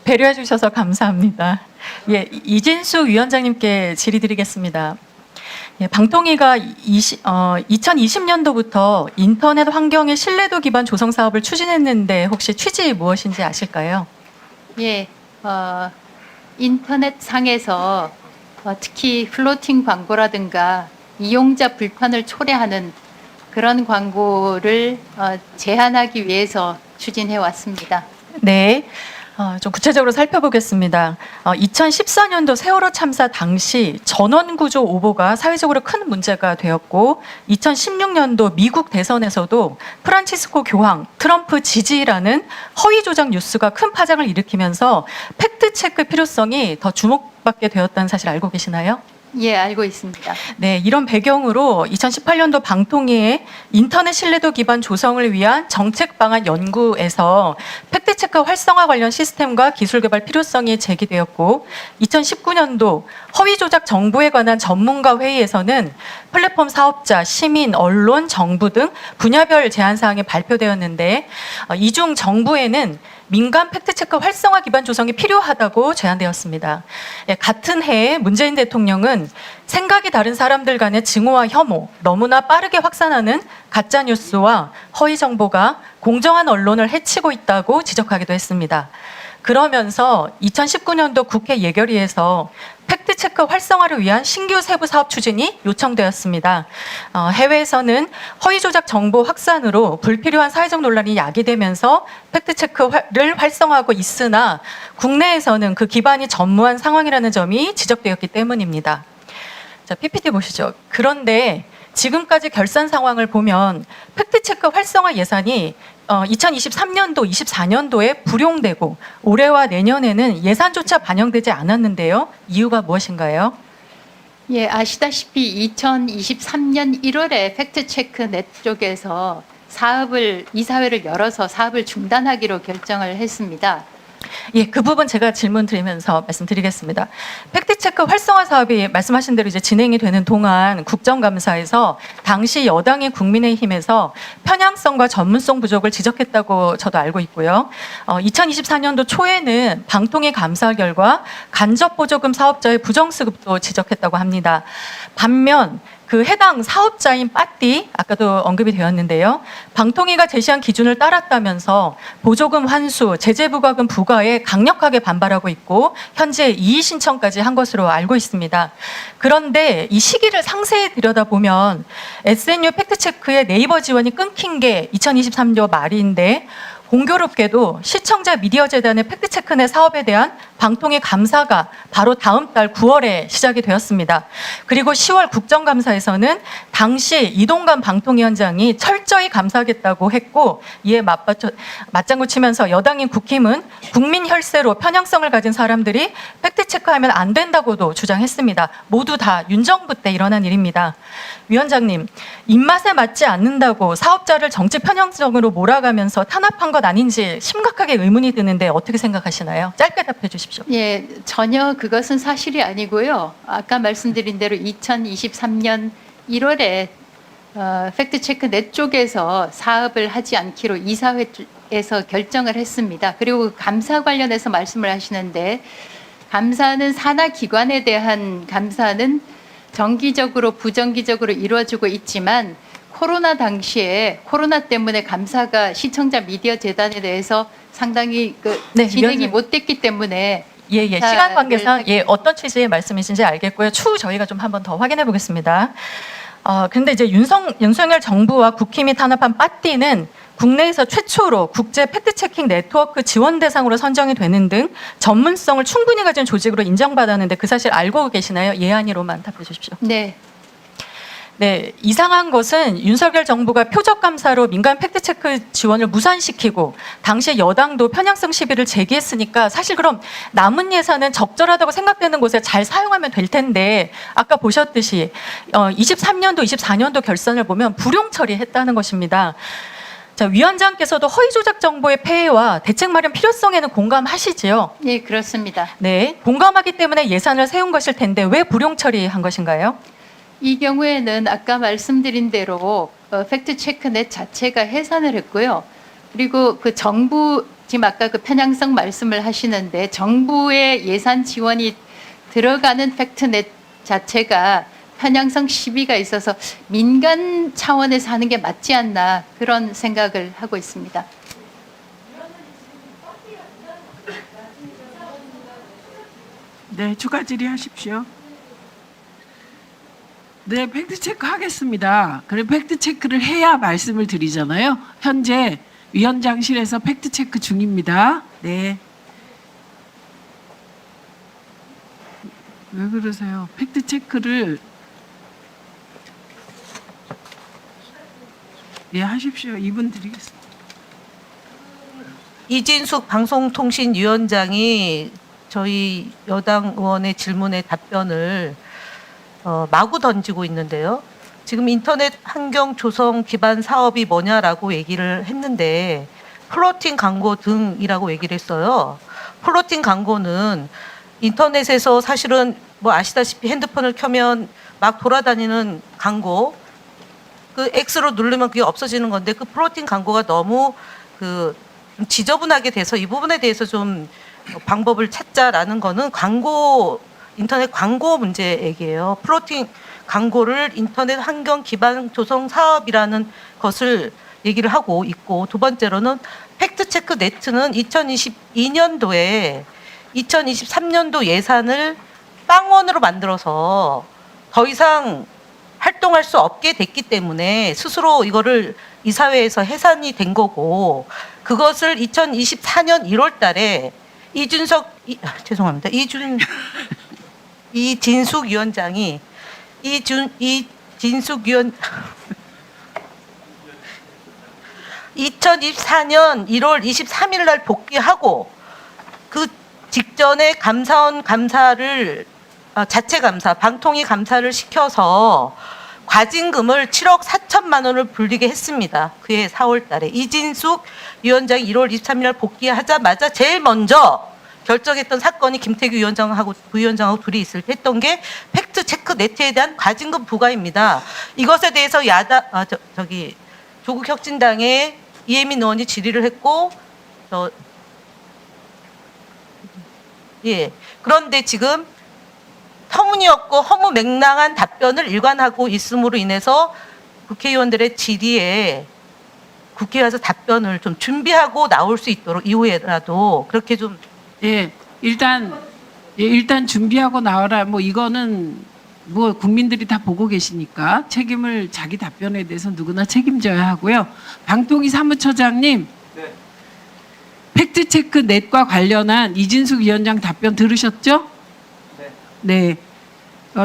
배려해 주셔서 감사합니다. 예, 이진수 위원장님께 질의드리겠습니다. 예, 방통위가 2020년도부터 인터넷 환경의 신뢰도 기반 조성 사업을 추진했는데 혹시 취지 무엇인지 아실까요? 예, 인터넷 상에서 특히 플로팅 광고라든가 이용자 불편을 초래하는 그런 광고를 제한하기 위해서 추진해 왔습니다. 네. 좀 구체적으로 살펴보겠습니다. 2014년도 세월호 참사 당시 전원구조 오보가 사회적으로 큰 문제가 되었고 2016년도 미국 대선에서도 프란치스코 교황, 트럼프 지지라는 허위 조작 뉴스가 큰 파장을 일으키면서 팩트체크 필요성이 더 주목받게 되었다는 사실 알고 계시나요? 예, 알고 있습니다. 네, 이런 배경으로 2018년도 방통위의 인터넷 신뢰도 기반 조성을 위한 정책 방안 연구에서 팩트체크 활성화 관련 시스템과 기술 개발 필요성이 제기되었고 2019년도 허위 조작 정보에 관한 전문가 회의에서는 플랫폼 사업자, 시민, 언론, 정부 등 분야별 제안 사항이 발표되었는데 이 중 정부에는 민간 팩트체크 활성화 기반 조성이 필요하다고 제안되었습니다. 예, 같은 해에 문재인 대통령은 생각이 다른 사람들 간의 증오와 혐오, 너무나 빠르게 확산하는 가짜뉴스와 허위 정보가 공정한 언론을 해치고 있다고 지적하기도 했습니다. 그러면서 2019년도 국회 예결위에서 팩트체크 활성화를 위한 신규 세부 사업 추진이 요청되었습니다. 해외에서는 허위 조작 정보 확산으로 불필요한 사회적 논란이 야기되면서 팩트체크를 활성화하고 있으나 국내에서는 그 기반이 전무한 상황이라는 점이 지적되었기 때문입니다. 자, PPT 보시죠. 그런데 지금까지 결산 상황을 보면 팩트체크 활성화 예산이 2023년도, 24년도에 불용되고 올해와 내년에는 예산조차 반영되지 않았는데요. 이유가 무엇인가요? 예, 아시다시피 2023년 1월에 팩트체크넷 쪽에서 이사회를 열어서 사업을 중단하기로 결정을 했습니다. 예, 그 부분 제가 질문 드리면서 말씀드리겠습니다. 팩트체크 활성화 사업이 말씀하신 대로 이제 진행이 되는 동안 국정감사에서 당시 여당인 국민의힘에서 편향성과 전문성 부족을 지적했다고 저도 알고 있고요. 2024년도 초에는 방통위 감사 결과 간접보조금 사업자의 부정수급도 지적했다고 합니다. 반면 그 해당 사업자인 빠띠 아까도 언급이 되었는데요. 방통위가 제시한 기준을 따랐다면서 보조금 환수, 제재 부과금 부과에 강력하게 반발하고 있고 현재 이의 신청까지 한 것으로 알고 있습니다. 그런데 이 시기를 상세히 들여다보면 SNU 팩트체크의 네이버 지원이 끊긴 게 2023년 말인데 공교롭게도 시청자 미디어 재단의 팩트체크넷 사업에 대한 방통위 감사가 바로 다음 달 9월에 시작이 되었습니다. 그리고 10월 국정감사에서는 당시 이동관 방통위원장이 철저히 감사하겠다고 했고 이에 맞장구 치면서 여당인 국힘은 국민 혈세로 편향성을 가진 사람들이 팩트체크하면 안 된다고도 주장했습니다. 모두 다 윤정부 때 일어난 일입니다. 위원장님, 입맛에 맞지 않는다고 사업자를 정치 편향성으로 몰아가면서 탄압한 것 아닌지 심각하게 의문이 드는데 어떻게 생각하시나요? 짧게 답해 주십시오. 예, 전혀 그것은 사실이 아니고요. 아까 말씀드린 대로 2023년 1월에 팩트체크넷 쪽에서 사업을 하지 않기로 이사회에서 결정을 했습니다. 그리고 감사 관련해서 말씀을 하시는데 감사는 산하 기관에 대한 감사는 정기적으로 부정기적으로 이루어지고 있지만 코로나 당시에 코로나 때문에 감사가 시청자 미디어 재단에 대해서 상당히 진행이 못 됐기 때문에 예, 시간 관계상 어떤 취지의 말씀이신지 알겠고요. 추후 저희가 좀 한번 더 확인해 보겠습니다. 근데 이제 윤석열 정부와 국힘이 탄압한 빠띠는 국내에서 최초로 국제 팩트체킹 네트워크 지원 대상으로 선정이 되는 등 전문성을 충분히 가진 조직으로 인정받았는데 그 사실 알고 계시나요? 예, 아니로만 답해 주십시오. 네. 네, 이상한 것은 윤석열 정부가 표적 감사로 민간 팩트체크 지원을 무산시키고 당시 여당도 편향성 시비를 제기했으니까 사실 그럼 남은 예산은 적절하다고 생각되는 곳에 잘 사용하면 될 텐데 아까 보셨듯이 23년도, 24년도 결산을 보면 불용 처리했다는 것입니다. 자, 위원장께서도 허위 조작 정보의 폐해와 대책 마련 필요성에는 공감하시지요? 예, 그렇습니다. 네, 공감하기 때문에 예산을 세운 것일 텐데 왜 불용 처리한 것인가요? 이 경우에는 아까 말씀드린 대로 팩트체크넷 자체가 해산을 했고요. 그리고 그 정부 지금 아까 그 편향성 말씀을 하시는데 정부의 예산 지원이 들어가는 팩트넷 자체가 편향성 시비가 있어서 민간 차원에서 하는 게 맞지 않나 그런 생각을 하고 있습니다. 네, 추가 질의하십시오. 네, 팩트 체크 하겠습니다. 그래 팩트 체크를 해야 말씀을 드리잖아요. 현재 위원장실에서 팩트 체크 중입니다. 네. 왜 그러세요? 팩트 체크를 예, 하십시오. 2분 드리겠습니다. 이진숙 방송통신위원장이 저희 여당 의원의 질문에 답변을 마구 던지고 있는데요. 지금 인터넷 환경 조성 기반 사업이 뭐냐라고 얘기를 했는데 플로팅 광고 등이라고 얘기를 했어요. 플로팅 광고는 인터넷에서 사실은 뭐 아시다시피 핸드폰을 켜면 막 돌아다니는 광고, 그 X로 누르면 그게 없어지는 건데 그 플로팅 광고가 너무 그 지저분하게 돼서 이 부분에 대해서 좀 방법을 찾자라는 거는 광고, 인터넷 광고 문제 얘기예요. 플로팅 광고를 인터넷 환경 기반 조성 사업이라는 것을 얘기를 하고 있고, 두 번째로는 팩트체크 네트는 2022년도에 2023년도 예산을 빵원으로 만들어서 더 이상 활동할 수 없게 됐기 때문에 스스로 이거를 이사회에서 해산이 된 거고, 그것을 2024년 1월 달에 이진숙 위원장이 이진숙 위원 2024년 1월 23일 날 복귀하고 그 직전에 감사원 감사를 자체 감사, 방통위 감사를 시켜서 과징금을 7억 4천만 원을 불리게 했습니다. 그해 4월 달에 이진숙 위원장이 1월 23일 날 복귀하자마자 제일 먼저 결정했던 사건이 김태규 위원장하고 부위원장하고 둘이 있을 때 했던 게 팩트 체크 네트에 대한 과징금 부과입니다. 이것에 대해서 조국 혁신당의 이혜민 의원이 질의를 했고, 그런데 지금 터무니없고 허무맹랑한 답변을 일관하고 있음으로 인해서 국회의원들의 질의에 국회에서 답변을 좀 준비하고 나올 수 있도록 이후에라도 그렇게 좀 일단 준비하고 나와라. 뭐 이거는 뭐 국민들이 다 보고 계시니까 책임을 자기 답변에 대해서 누구나 책임져야 하고요. 방통위 사무처장님, 네. 팩트체크 넷과 관련한 이진숙 위원장 답변 들으셨죠? 네. 네.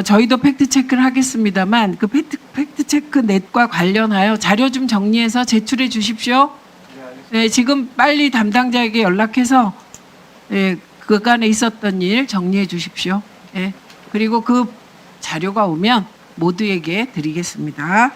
저희도 팩트체크를 하겠습니다만 그 팩트체크 넷과 관련하여 자료 좀 정리해서 제출해 주십시오. 네, 알겠습니다. 네, 지금 빨리 담당자에게 연락해서 그간에 있었던 일 정리해 주십시오. 그리고 그 자료가 오면 모두에게 드리겠습니다.